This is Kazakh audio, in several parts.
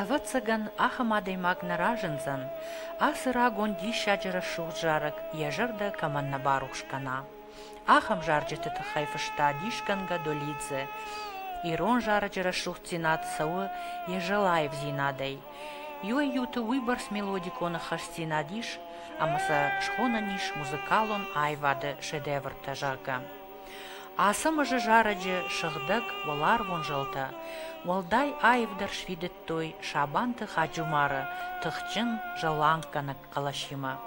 Авацаган ахамадей магнаражензан, асыра гонди шаджара шужарак, ежерда каманна барушкана. Ахам жарджеты хайфышта дишканга долидзе, Ирон жарджара шухцинат сауы ежелаев зинадей. Юй юты уйбарс мелодикона хашцинадиш, амаса шхонаниш музыкалон айвады шедеврта жага. Асамыжы жараджы шыгдык волар вонжылта, Волдай айвдар швидет той шабанты хаджумары, тыхчын жаланканак калашима.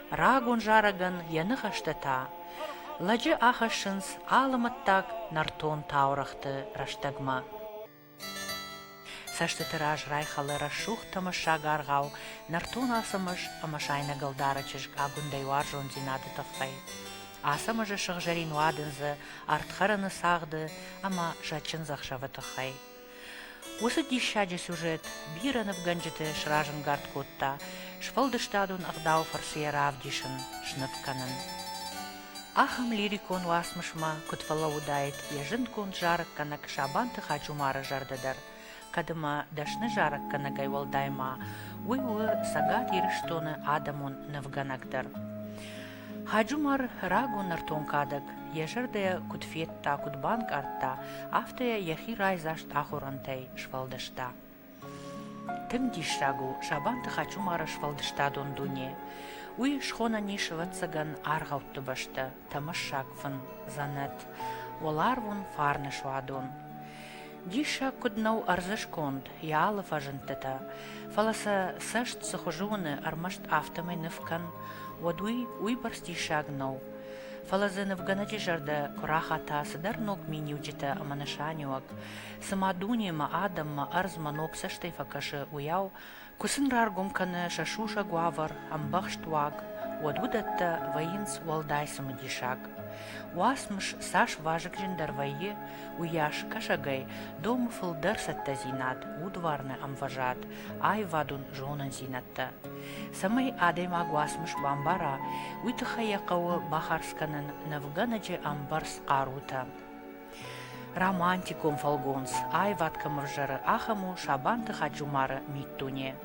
Рагон жараган яны хаштата, ладжы ахашынс алымыттак нартон таурахты раштагма. Саштытыраж райхалы рашух тамаша гаргау, нартон асамыш амашайна галдарачыш агундай варжон зинады тахай. Асамыжы шықжарин уадынзы артхарыны сағды, ама жачын зақшавы тұхай. Осы дишаджы сюжет бираны в ганджеты шражын гард котта, шпалдыштадун ағдау фарсияра авдишын шныфканын. Ахам лирикон уасмышма күтфала удайт, ежын кон жарықканак шабанты хачумары жардыдар. Кадыма дашны жарықканы гайвалдайма, уй-уй сагат еріштоны адамун навганагдар. Хаджумар рагун артонкадак, ежерде кутфетта кутбанк артта, автая яхи райзашт ахурантай швалдышта. Тым дишрагу шабанты хачумара швалдышта дондуне. Уй шхона нишвацаган аргаутты башта, тамашакфын занет, оларвун фарны швадон. Диша куднау арзышконд, яалы фажынтыта, фаласа сашт сахожуны армашт автомай нывкан, Водуй уйбарс дишагнау. Фалазыны в ганаджи жарда курахата сыдар ног миниуджита аманашаниуак. Самадуньяма адамма арзма ног саштай факашы уяу. Кусын раргумканы шашуша гуавар амбахштуак. Водудатта воинс уалдайсымы дишаг. Уасмыш саш важык жиндар вайы, уяш кашагай, дому фылдар сатта зинат, удварны амважат, ай вадун жонын зинатта. Самай адайма уасмыш бамбара, уйтыха яқауы бахарсканын навганаджи амбарс қарута. Романтиком фалгонс, ай ваткамыржары ахаму шабанты хаджумары миттуне.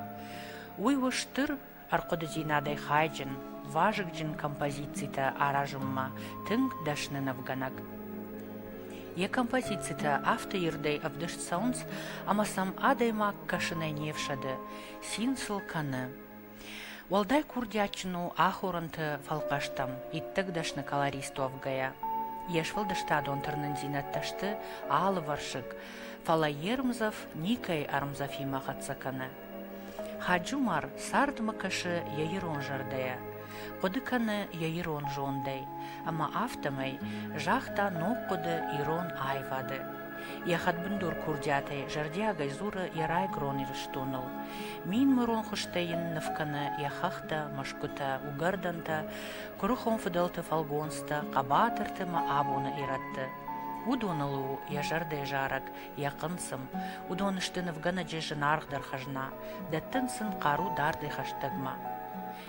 Уйвыштыр арқоды зинадай хайджын, важык-джин композицията аражымма, тынг дашны навганак. Е композицията автоирдай авдышт саунс, ама сам адайма кашынай невшады, син сылканы. Валдай курдячыну ахуранты фалқаштам, иттік дашны колористу авгая. Еш валдыштадон тырнын зинатташты алы варшык, фала ермзав никай армзав имахатсаканы. Хаджумар сардмы кашы яйырон жардая. Қодыканы яйырон жондай, ама автомай жахта ноққоды ирон айвады. Яхат бүндур курдятай жардиагай зуры ярай гронирыштоныл. Мин мұрон хуштайын нывканы яхахта, машкута, угарданта, курухон фыдалты фалгонста, қабатыртыма абуны иратты. Удонылу я жардай жарак, яқынсым, удонышты нывгана жежін арғдар хажна, дәттінсін қару дардай хаштагма.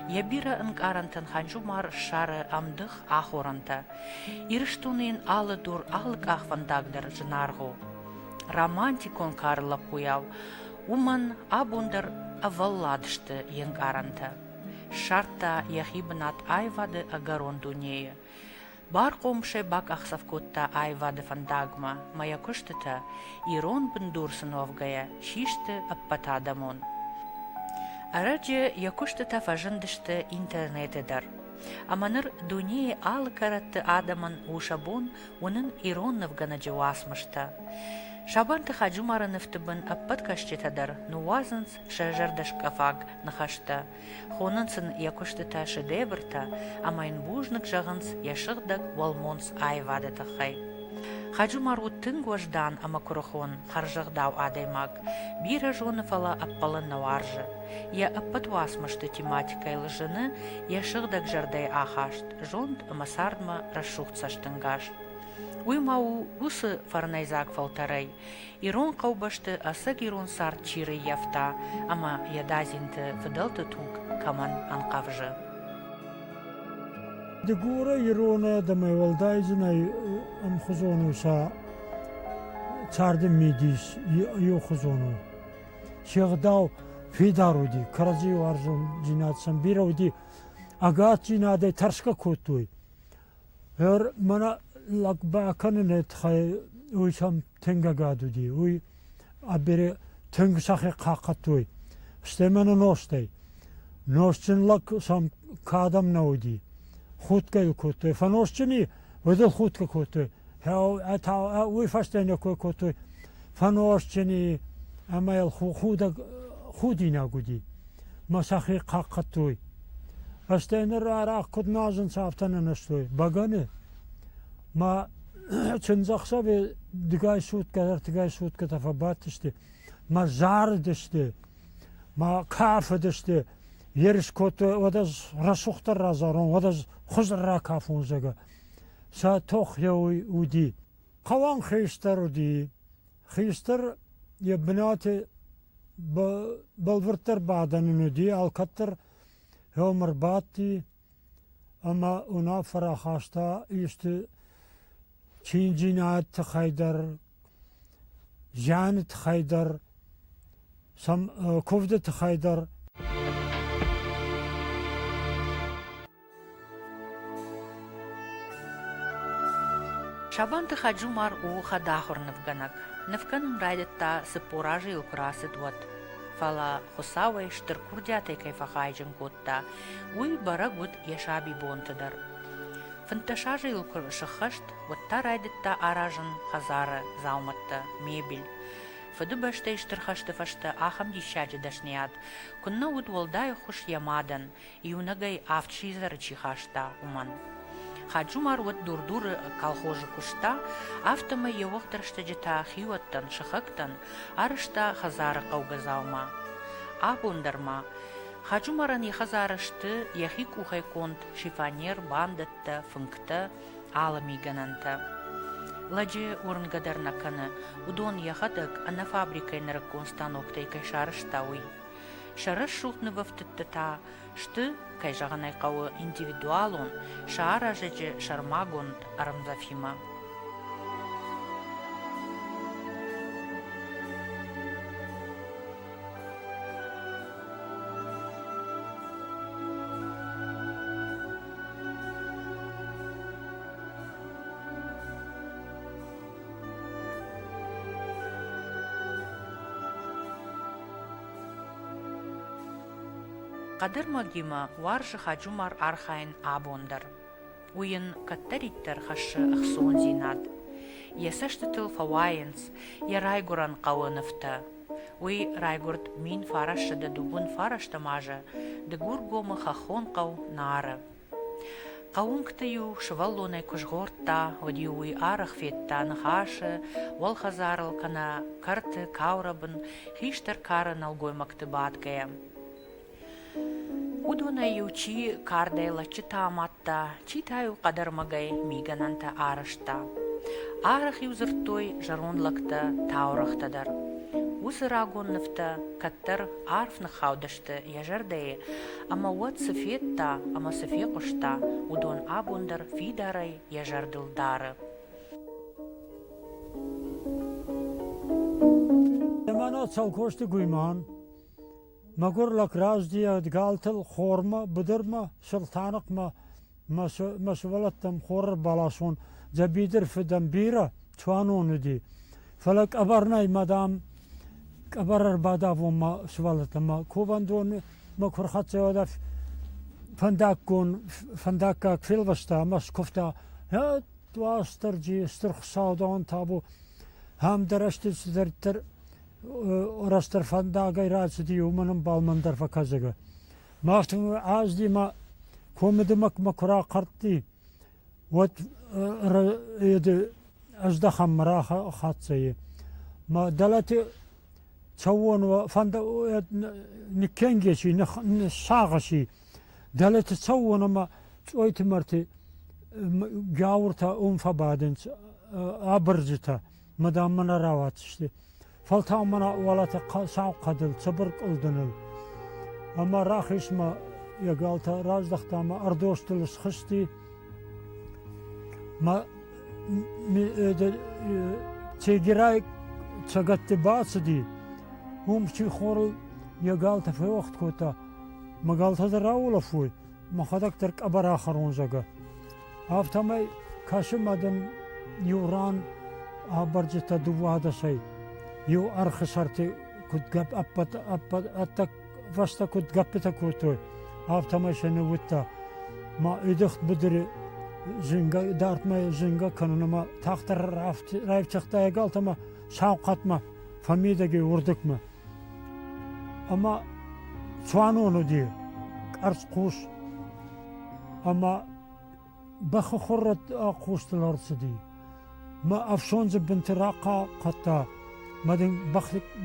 Ябира ынкарантын ханжумар шары амдых ахоранта. Ирыштунын алы дур алык ахвандагдар жынаргу. Романтикон карла пуяв. Уман абундар авалладышты янкаранта. Шарта яхибнат айвады агарон дунея. Бар комше бак ахсавкотта айвады фандагма. Мая кыштыта ирон бындурсын овгая. Шишты аппатадамон. Араджы якуштыта фажындышты интернетедар. Аманыр дунее алы каратты адамын ушабон, унын ироннов ганаджы уасмышта. Шабанты хаджумары нефтыбын аппат кашчетадар, нуазынс шажардаш кафаг нахашта. Хонынсын якуштыта шедеврта, амайн бужнык жағынс яшығдаг волмонс айвады тахай. Хаджумару тынгваждан амакурахон харжагдау адаймак, бира жоны фала аппалын наваржы. Я аппатуасмышты тематикай лыжыны, яшығдаг жардай ахашт, жонд амасардма расшухцаштынгаш. Уймау усы фарнайзак фалтарай, ирон қаубашты асык ирон сар чиры яфта, ама ядазинты фыдалты тук каман анқавжы. Дегура ирона дамай валдайзынай амхузону са царды мидис ю хузону. شغداو فيدارو دي كرزي وارجون جينات سنبيرو دي أغات جينات ترشكا كوتوي هر منا لك باكن نتخي ويشام تنگا غادو دي وي أبير تنگ ساخي قاقتوي استمنا نوستي نوستن لك سام كادم نودي خودكا كوتوي فنوستني ودل خودكا كوتوي هاو أتا وي فاستين كوتوي فنوستني أما الخودا خودينا قدي ما ساخي قاقتوي استين الرارا كود نازن سافتنا نستوي بغاني ما تنزخصا بي دقاي سوت كدر تقاي سوت كتفبات تشتي ما زار دشتي ما كاف دشتي يرش كوتو ودز رسوختر رازارون ودز خزر را كافون زغا سا توخ يوي ودي قوان خيستر ودي خيستر يبناتي بالورتر بعدن ندي الكتر هومر باتي اما اونا فراخاشتا يشت چين جينات تخيدر جان تخيدر سم كوفد تخيدر شابان تخاجومار او خداخر نفغنك نفكن رايدتا سپوراجي الكراسد وات فلا خساوي شتر كردياتي كيف خايجن كوتا وي برغود يشابي بونتدر فانتشاجي الكر شخشت وتا رايدتا اراجن خزارة زاومتا ميبل فدبشتا يشتر خشت فشتا اخم ديشاجي دشنيات كنا ود والداي خوش يمادن يونغاي افت چي خاشتا уман خاجومار ود دور колхозы кушта автома евохтаршта жета хиваттан шахактан арышта хазары каугазаума абундарма хаджумаран яхазарышты яхи кухай конт шифанер бандатта фынкта алами гананта ладже урнгадарнаканы удон яхадак ана фабрикайнар констаноктай кайшарыштауи шарыш шухны вафтыттата шты кайжаганай кауы индивидуалун шаара жеже шармагунд арамзафима. Кадыр магима варжы хаджумар архайн абондар. Уйын каттариттер хашы ахсон зинад. Ясаштытыл фавайенс, я райгуран кауыныфта. Уй райгурд мин фарашты да дубун фарашты мажа, да гургомы хахон кау нары. Каунктаю шываллонай кушгорта, оди уй арах фетта нахашы, вал хазарыл кана карты каурабын, хиштар кары налгой мактыбаткая. Удуна ючи кардайла читаматта, читаю кадармагай мигананта арышта. Арах юзыртой жаронлакта таурахтадар. Усырагонныфта каттар арфны хаудашты яжардае, ама уат сыфетта, ама сыфекушта, удон абундар фидарай яжардылдары. Ямана цалкошты гуйман. مگر لک راز دیا دگالتل خورما بدرما سلطانق ما مسولتم خور بالاسون جبیدر فدم بیرا توانون دی فلک ابرنای مدام ابرر بادا و ما سوالتم ما کوباندون ما کرخت زیاده فنداک فیل بستا مس کفتا ها دواستر جی استرخ سادان تابو هم درشت درتر Orastır fandaga irası diye umanın balmandar fakazıga. Mahtım az di ma komedemak makura kartti. Vat yedi azda hamra khatsayı. Ma dalati çavun ve fanda nikengesi ne sağaşı. Dalati çavun ama oytimarti gavurta unfabadın abarcıta. Madamına ravat işte. فالتامنا ولا تقاصع قدل صبر قلدنل أما راخش ما يقالت راز دختما أردوستلس خستي ما تيجراي تغت باصدي هم چی خورل یا گالت فی وقت کوتا ما گالت در اول فوی ما خدک ترک ابر آخر اون زگه آفتمای کاش مدن یوران آبرجت دوواده شی یو ارخ سرتی کد گپ اپت اتک فستا کد گپتا کوتوی آفتمای شنوتا ما ایدخت بدری زنگا دارت ما زنگا کنون ما تاختر رایف چختا گالت ما شاوقت ما فمیدگی وردک ما اما چوانونو دی ارز قوش اما بخ خورت قوش الارصدي ما افشونز بنت راقة قطا ما دين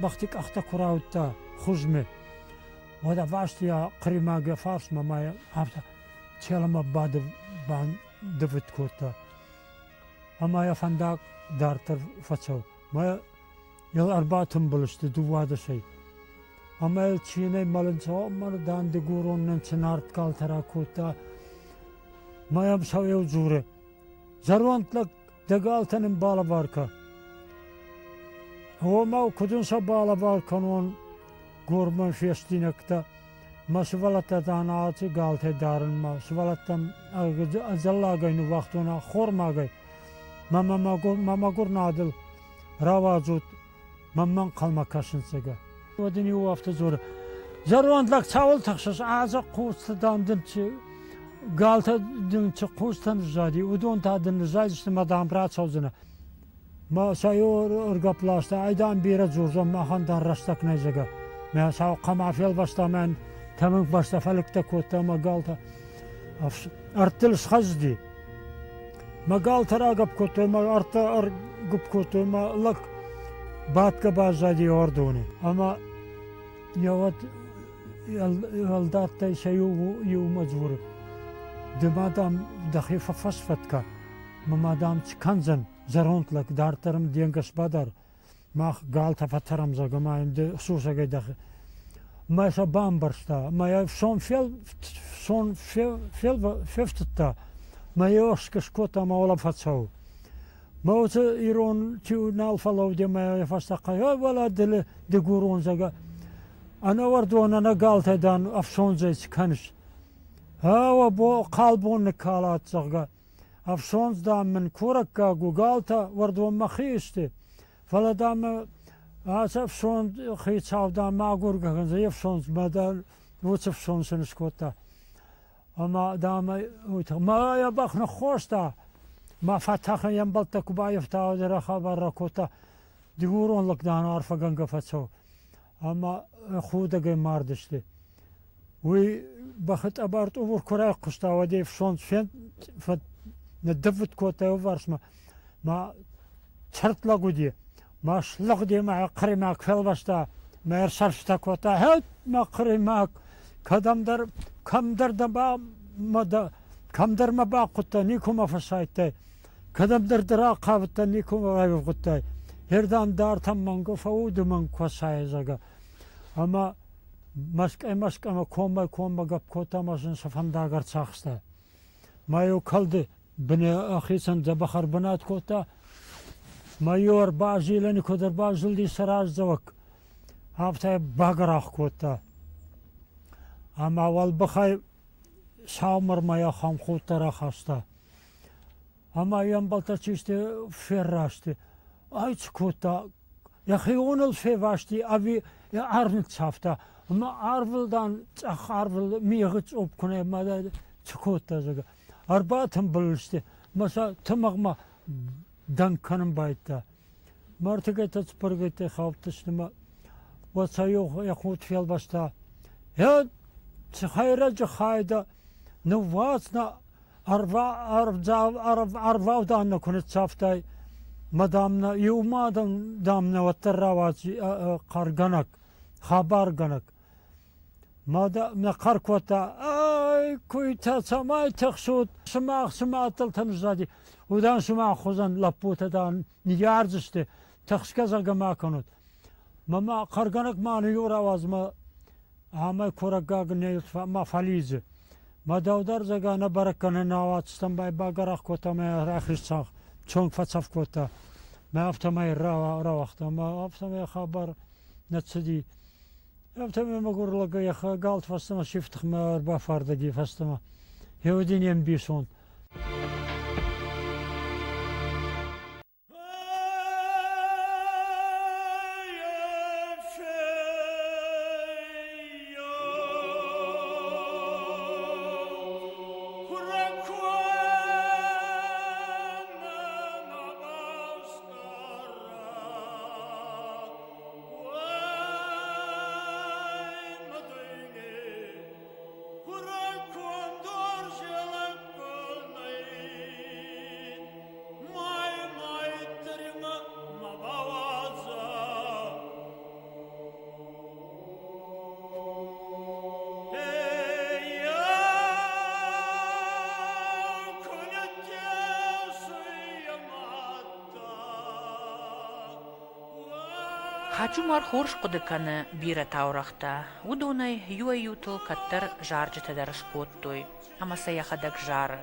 بختك اختا كراوتا خزمه ودا فاشتيا قريما فارس ما هفتا تشلما بعد بان دفت كوتا اما يا فنداك دارتر فتشو ما يل اربعتم بلشت دواده شيء اما الچيني مالنسو مردان دغورون ننچنارت كالترا كوتا ما يمشوا يوزوره زروانت لك دقالتن بالا باركا هو ما كدون سبالا باركانون غورمان فيستينكتا ما سوالتا داناتي قالتي دارن ما سوالتا ازلاغين وقتنا خورماغي ما غور نادل راوازوت ممن قلما كاشنسغا ودني وافت زور زروانت لك تاول تخصص اعزق قوت داندنتي قالت دنت قوستن زادي ودون تادن زاد استمدام برات سوزنا ما سايور ارغبلاستا ايدان بيرا زورزم ما خاندان رستك نيزغا ما ساو قما فيل بستامن تمن بستا فلكتا كوتا ما قالت ارتلس خزدي ما قالت راغب كوتا ما ارت ارغب كوتا ما لك باتك بازادي اوردوني اما يوت يلدات شيو يو مجبور دمادام دخيفة فسفتكا مادام كنزن زرونت لك دارترم دينغس بدر ما قالت فترم زغا ما عند خصوصا دخ ما شبان برشتا ما يفشون فيل فيفتتا ما يوشكش كوتا ما ولا فتسو ما يرون تيو نال فلو دي ما يفستقا ولا دل دغورون زغا انا وردون انا قالت دان افشون زي كنش هاو بو قلبون كالات زغا افشونز دام من كوركا غوغالتا وردو مخيشتي فلا دام افشون خيتشاو دام ما غورغا زي افشونز بدل وتصفشونز نسكوتا اما دام ما يبخنا خوشتا ما فتح ينبلتا كوبايفتا ودرا خبر ركوتا ديغورون لك دان عارفه غنغا فتشو اما خودغي ماردشتي وي بخت ابارت اوور كوراي قشتا ودي فشونز فين ندفت كوتا وفارس ما شرط لغودي ما شلغدي مع قريماك فيلبشتا ما يرسلشتا كوتا هل ما قريماك كم در دبا مدا كم در ما باقوتا نيكو ما فسايتي كدم در درا قابتا نيكو ما غايبقوتا هردان دار تمانغو فاود من كوساي زغا اما ماسك اما كوما غب كوتا ماشن سفنداغر چاخستا ما يو كلدي بني اخيسن دبخر بنات كوتا ما يور باجي لني كودر باجل دي سراج زوك هافتا باغراخ كوتا اما والبخاي شامر ما يا خام خوتا راخستا اما ينبلتا چيشتي فراشتي ايچ كوتا يا خيون الفيواشتي ابي ارنت شافتا ما ارفلدان ارفل ميغت اوب كونه ما چكوتا زغا اربعتم بلشتي مسا تمغما دنكنم بايتا مرتقيت تسبرغيت خافتشتما وسايو يخوت فيل باشتا يا خيرا جخايدا نواسنا ارفا ودانا كنت شافتاي مدامنا يوما دامنا وتراواتي قرغنك خبر غنك ما قركوتا اي كويتا سماي تخشوت سماع تلتن زادي ودان سماع خزن لابوتا دان نيارزشتي تخشكزا ما كنت ما قرغنك ما نيورا وازما هما كورغاغ نيلت ما فاليز ما داودار زغا نبركن ناوات ستمباي باغراخ كوتا ما راخيصاخ چون فصف كوتا ما افتماي را وقت ما افتماي خبر نتصدي أفتم ما أقول لك يا أخي قالت فاستما شفتك ما أربع فردقي فاستما يودين ينبيسون Хачумар хорш кудыканы бира таурахта. Удонай юа-ютыл каттар жаржы тадарыш коттой. Амаса яхадак жары.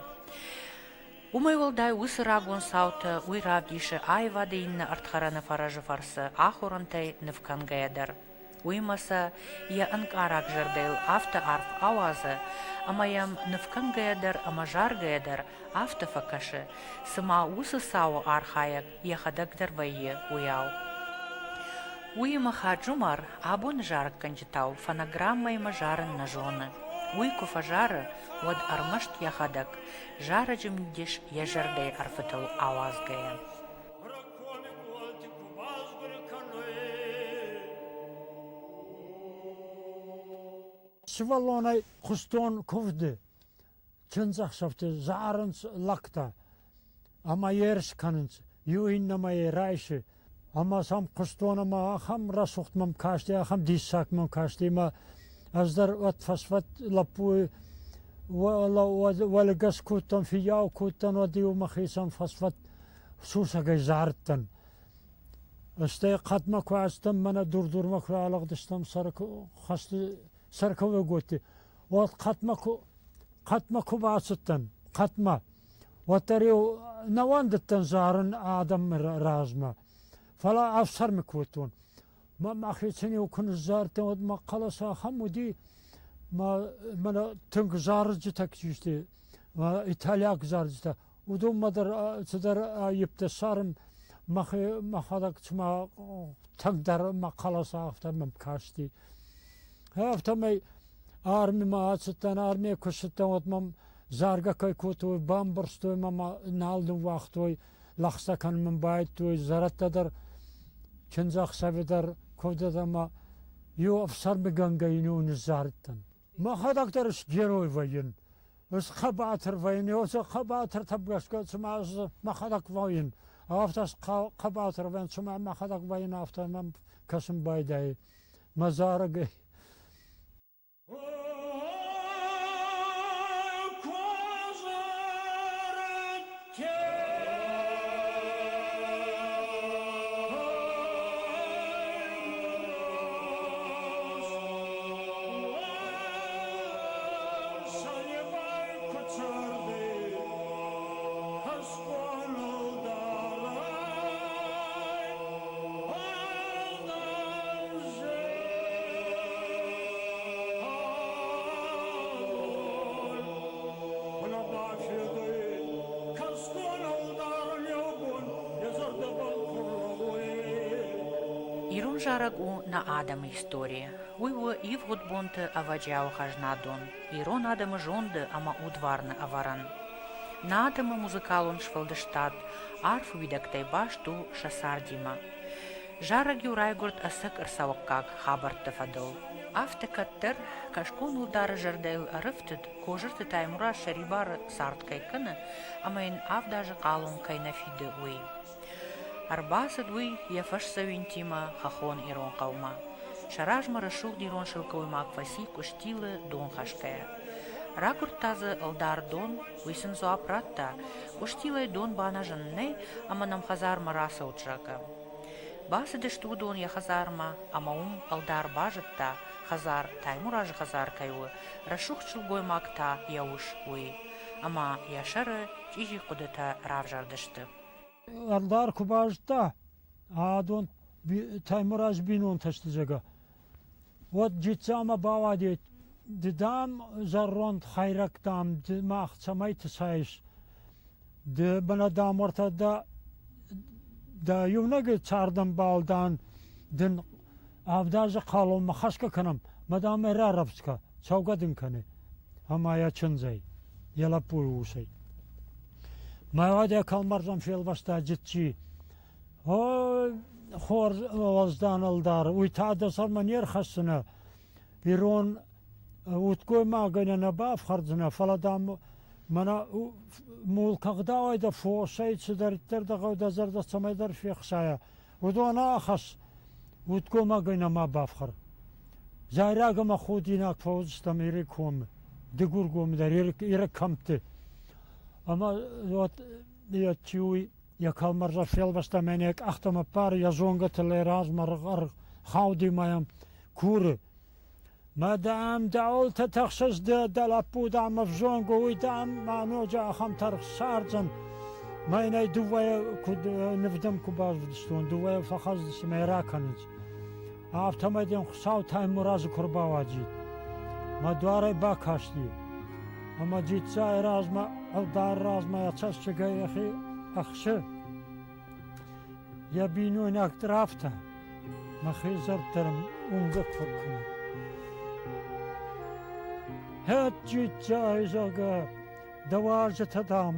Умай волдай усырагон саута уйрагиши айва дейінні артхараны фаражы фарсы ахурантай нывкангаядар. Уймаса я анкарак жардайыл авто арф авазы, амаям нывкангаядар ама жаргаядар авто факашы, сыма усы сау архаяк яхадакдар вайы уяу. Уйма хаджумар абон жарк канчитау фонограммай мажарын на жоны. Уйку фажары вад армашт яхадак, жара жимдиш я жардай арфатал авазгая. Свалонай хустон ковды, чынзақшафты зарынц лакта, ама ерш канынц, юинна май райши, ама сам хустон ама ахам расухтмам кашти, ахам диссакмам кашти, ма аздар ват фасфат лапуи, валгас куттан фияу куттан вадиу махисам фасфат сусагай зартан. Астай қатма квастам мана дурдурма квалагдыстам сарку хасты сарковы готи. Вот қатма кубасыттан, қатма. Вот тариу навандыттан зарын адам разма. Фала афсар меквутун. ما ماخيتني وكن زارت ما خلاص حمودي ما تنك زارجتك جشتي ما ايطاليا زارجتا ودوم مدر صدر يبتسارم ما خدك ما تقدر ما خلاص افتر من كاشتي هافتر مي ارمي ما اتستان ارمي كشتان وتمم زارغا كاي كوتو بامبرستو ما نالدو وقتوي لخصا كان من بايتو زارتدر كنزاخ سافدر كودما يو افسر بغنغاينو نزارتن ما خداكترش جيروي فاين بس خباتر فاين يوس خباتر تبغاش كما ما خداك فاين افتس خباتر فاين سما ما خداك فاين افتر من كسم بايداي مزارغي Ирон жарагу на Адам история. Уйво ивгод бонты аваджау хажнадон. Ирон Адама жонды ама удварны аваран. На Адама музыкалон швалдыштат, арфу видактай башту шасардима. Жараг юрайгурт асык ырсаваккак хабарты фадыл. Афты каттыр, кашкон улдары жардайл арыфтыд, кожырты таймура шарибары сарткай кыны, амайын авдажы калун кайнафиды уй. Арбасы дуй яфаш савинтима хахон ирон каума. Шаражма рашух дирон шилковый макфаси куштилы дон хашкая. Ракурт тазы алдар дон, уйсын зоапратта, куштилай дон бана жанней, ама нам хазарма раса учрака. Басы дешту дон я хазарма, ама алдар бажытта, хазар таймуражы хазар кайуы, рашух чулгой макта яуш уй. Ама яшары чижи кудыта равжардышты. Алдар кубажта, адон Таймураз бинун таштыжага. Вот житсама бава дейт. Дидам зарронт хайрак дам димах самай тсайш. Де бана дам ортада да юнага чардам балдан дин авдажа қалу махашка канам. Мадам эрарабска чаугадин кане. Амая чынзай. Ялапуй усай. Майвадя калмарзам фелбаста житчи. О хор ваздан алдар. Уйтада сарманер хасына. Ирон уткой магана набав хардзна фаладам мана мул кагдавайда фошай чидариттер гавда зарда самайдар фехшая. Удона хас уткой магана мабавхар. Зайрагама худинак фоузстам ириком. Дегургом дар ирикамте. Ama wat ja tjui ja kalmar za felbasta menek achter me paar ja zonga te leraas maar gaudi mayam kure. Maar daam daal te taxas de la puda ma zongo ui daam ma no ja kham tar sarjan. Maar nee duwe kud nefdam kubaz ston duwe fakhaz smera kanij. After me den saut time muraz kurbawaji. Ma dware bakashti. Ama jitsa erazma dar razma yatsas çegeyi akşı ya binu inak trafta ma khizar term ungak fakun het jitsa izaga dawarja tadam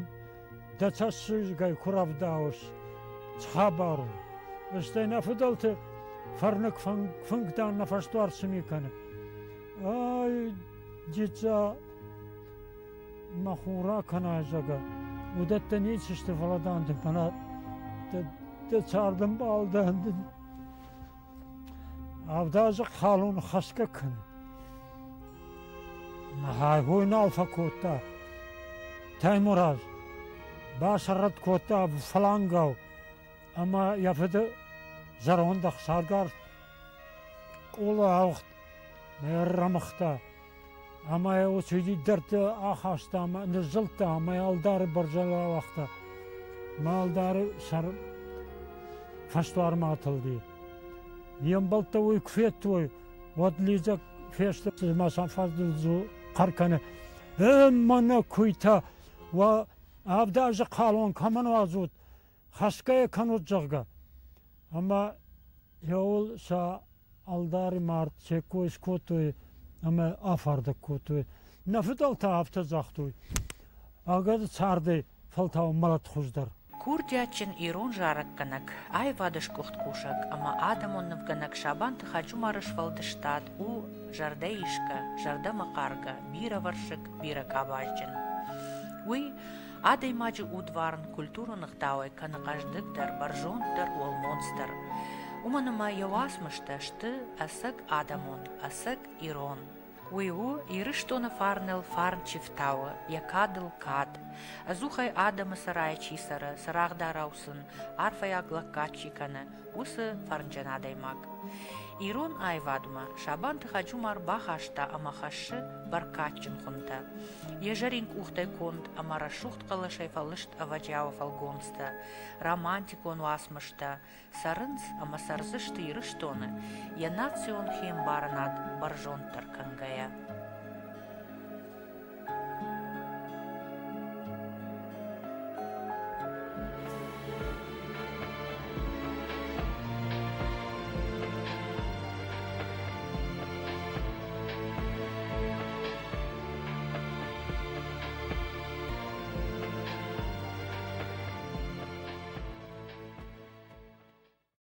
da tasıgay kuravdaus tshabar işte ne fıdaltı farnak funktan nafastar simikanı ay jitsa مخورا کنه جگه ودت نیچ استفاده دند بنا ده چاردم بالدند avdaz خالون خسکه کنه نهای هوینال فکوتا تایموراز باشرت کوتا فلانگاو اما یافده زرهندخ سارگار اولا اوخت میرمختا Ama o çocuk dertte ahasta ama nızılta ama aldarı barjala vakta. Maldarı sar faşlarma atıldı. Yembalta uy kfettoy. Wadliza festa masan fazlzu qarkanı. Mana kuyta ve avdajı qalon kaman vazut. Haskaya kanutjagga. Ama yol sa aldarı mart çekoy skotoy. Ama afarda kutu. Nafıdal tarafta zaxtuy. Agad çardı faltav malat xuzdar. Kurdiaчин ирон жаракканак, ай вадыш кухткушак, ама адамонновганак шабан тахачу марыш валдыштат, у жардеишка, жарда макарга, бира варшик, бира кабажджин. Уй, адай маджи удварн культуру нахтауай канакаждыктар, баржонтар, уалмонстар. Уманыма явасмышта шты асык адамон, асык ирон. Уйу ирыштона фарнел фарн чифтауа, якадыл кад. Азухай адама сарая чисара, сарахдараусын, арфая глаккачикана, усы фарнджанадаймак. Ирон айвадма, шабан тахачумар бахашта амахашы баркачын хунта. Ежаринг ухтай конд амарашухт калашай фалышт аваджава фалгонста. Романтикон васмышта, сарынц амасарзышты ирыштоны, янацион хем баранат баржон таркангая.